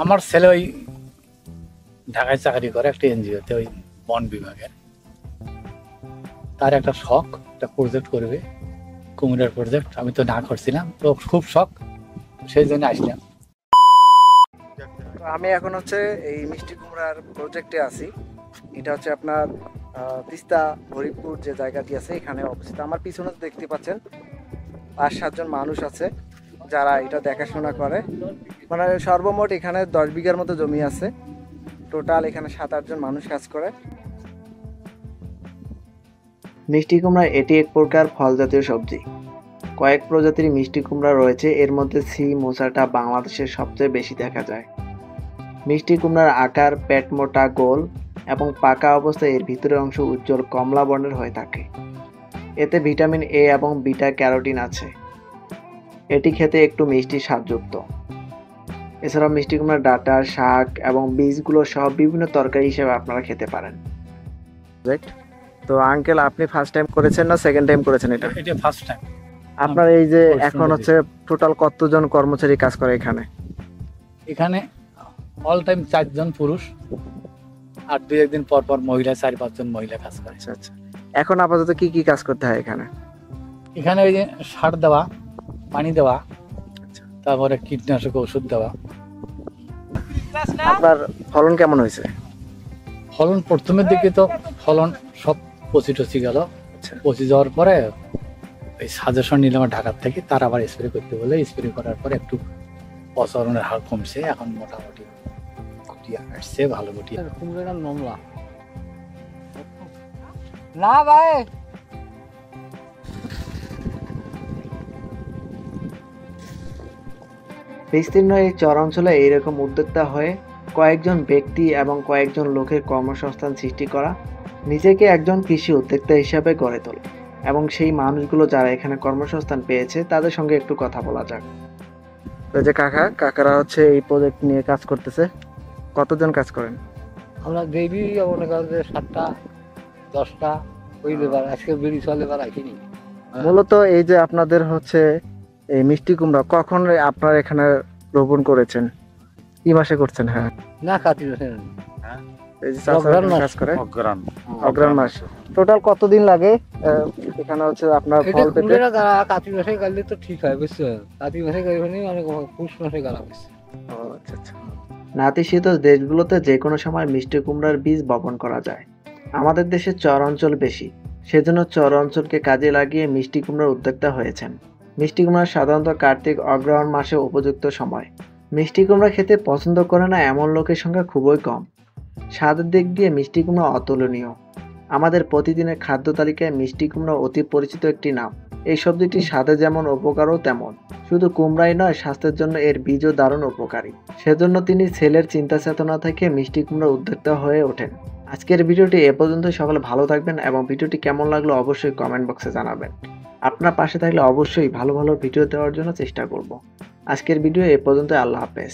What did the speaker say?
আমার ছেলে ওই ঢাকায় চাকরি করে একটা এনজিওতে, ওই বন বিভাগের। তার একটা শখ, একটা প্রজেক্ট করবে, কুমিরের প্রজেক্ট। আমি তো না করছিলাম, তো খুব শখ, সেই জন্য আসলাম। আমি এখন হচ্ছে এই মিষ্টি কুমড়ার প্রজেক্টে আছি। এটা হচ্ছে আপনার তিস্তা হরিপুর যে জায়গাটি আছে এখানে অবস্থিত। আমার পিছনে দেখতে পাচ্ছেন 5-7 জন মানুষ আছে যারা এটা দেখাশোনা করে। মানে সর্বমোট এখানে 10 বিঘার মতো জমি আছে। টোটাল এখানে 7-8 জন মানুষ কাজ করে। মিষ্টি কুমড়া এটি এক প্রকার ফল জাতীয় সবজি। কয়েক প্রজাতির মিষ্টি কুমড়া রয়েছে, এর মধ্যে সি মোসাটা বাংলাদেশের সবচেয়ে বেশি দেখা যায়। মিষ্টি কুমড়ার আকার পেট মোটা, গোল এবং পাকা অবস্থায় এর ভিতরের অংশ উজ্জ্বল কমলা বর্ণের হয়ে থাকে। এতে ভিটামিন এ এবং বিটা ক্যারোটিন আছে। এটি খেতে একটু মিষ্টি স্বাদযুক্ত। এছাড়াও মিষ্টি কুমড়ার ডাঁটা, শাক এবং বীজগুলো সহ বিভিন্ন তরকারি হিসেবে আপনারা খেতে পারেন। তো আঙ্কেল, আপনি ফার্স্ট টাইম করেছেন না সেকেন্ড টাইম করেছেন এটা? এটা ফার্স্ট টাইম। আপনার এই যে এখন হচ্ছে টোটাল কতজন কর্মচারী কাজ করে এখানে? এখানে অল টাইম 4 জন পুরুষ, আর 2-1 দিন পর পর মহিলা 4-5 জন মহিলা কাজ করে। আচ্ছা আচ্ছা। এখন আপাতত কি কি কাজ করতে হয় এখানে? এখানে ওই যে সার দেওয়া, পানি দেওয়া, তারপরে কীটনাশক ওষুধ দেওয়া। আপনার ফলন কেমন হয়েছে? ফলন প্রথমের দিকে তো ফলন সব পচি গেল। পচি যাওয়ার পরে ওই সাজেশন নিলাম ঢাকার থেকে, তার আবার স্প্রে করতে বলে স্প্রে করার পরে একটু পচনের হার কমছে। এখন মোটামুটি গুটি আসছে, ভালো গুটি। কুমড়োটা নমলা না ভাই। বিস্তীর্ণ এই চরাঞ্চলে এইরকম উদ্যোক্তা হয়ে কয়েকজন ব্যক্তি এবং কয়েকজন লোকের কর্মসংস্থান সৃষ্টি করা, নিজেকে একজন কৃষি উদ্যোক্তা হিসাবে গড়ে তোলে। এবং সেই মানুষগুলো যারা এখানে কর্মসংস্থান পেয়েছে তাদের সঙ্গে একটু কথা বলা যাক। তো যে কাকারা হচ্ছে এই প্রজেক্ট নিয়ে কাজ করতেছে। কতজন কাজ করেন? আমরা দেবী মনে করেন যে 7টা 10টা ওই লেবার, আজকে বেরিয়ে চলে লেবার আসেনি। মূলত এই যে আপনাদের হচ্ছে এই মিষ্টি কুমড়া কখন আপনারা এখানে রোপণ করেছেন? কি মাসে করছেন? হ্যাঁ না কাটি এই যে চাষারা কাজ করে অগ্রহায়ণ মাস। টোটাল কতদিন লাগে এখানে হচ্ছে আপনার ফল পেতে? কাতি মাসে গাড়লে তো ঠিক হয়, বুঝছো? কাতি মাসে গাড়ি মানে পুষ মাসে গাড়া বেশি। ও আচ্ছা আচ্ছা। নাতিশীতোষ্ণ দেশগুলোতে যে কোনো সময় মিষ্টি কুমড়ার বীজ বপন করা যায়। আমাদের দেশে চর অঞ্চল বেশি, সেজন্য চর অঞ্চলকে কাজে লাগিয়ে মিষ্টি কুমড়ার উদ্যোক্তা হয়েছেন। মিষ্টি কুমড়া সাধারণত কার্তিক অগ্রহায়ণ মাসে উপযুক্ত সময়। মিষ্টি কুমড়া খেতে পছন্দ করে না এমন লোকের সংখ্যা খুবই কম। স্বাদের দিক দিয়ে মিষ্টি কুমড়া অতুলনীয়। আমাদের প্রতিদিনের খাদ্য তালিকায় মিষ্টি কুমড়া অতি পরিচিত একটি নাম। এই সবজিটি স্বাদে যেমন উপকারও তেমন। শুধু কুমড়াই নয়, স্বাস্থ্যের জন্য এর বীজও দারুণ উপকারী। সেজন্য তিনি ছেলের চিন্তা চেতনা থেকে মিষ্টি কুমড়া উদ্যোক্তা হয়ে ওঠেন। আজকের ভিডিওটি এ পর্যন্ত। সকলে ভালো থাকবেন এবং ভিডিওটি কেমন লাগলো অবশ্যই কমেন্ট বক্সে জানাবেন। আপনার পাশে থাকলে অবশ্যই ভালো ভালো ভিডিও দেওয়ার জন্য চেষ্টা করব। আজকের ভিডিও এ পর্যন্ত। আল্লাহ হাফেজ।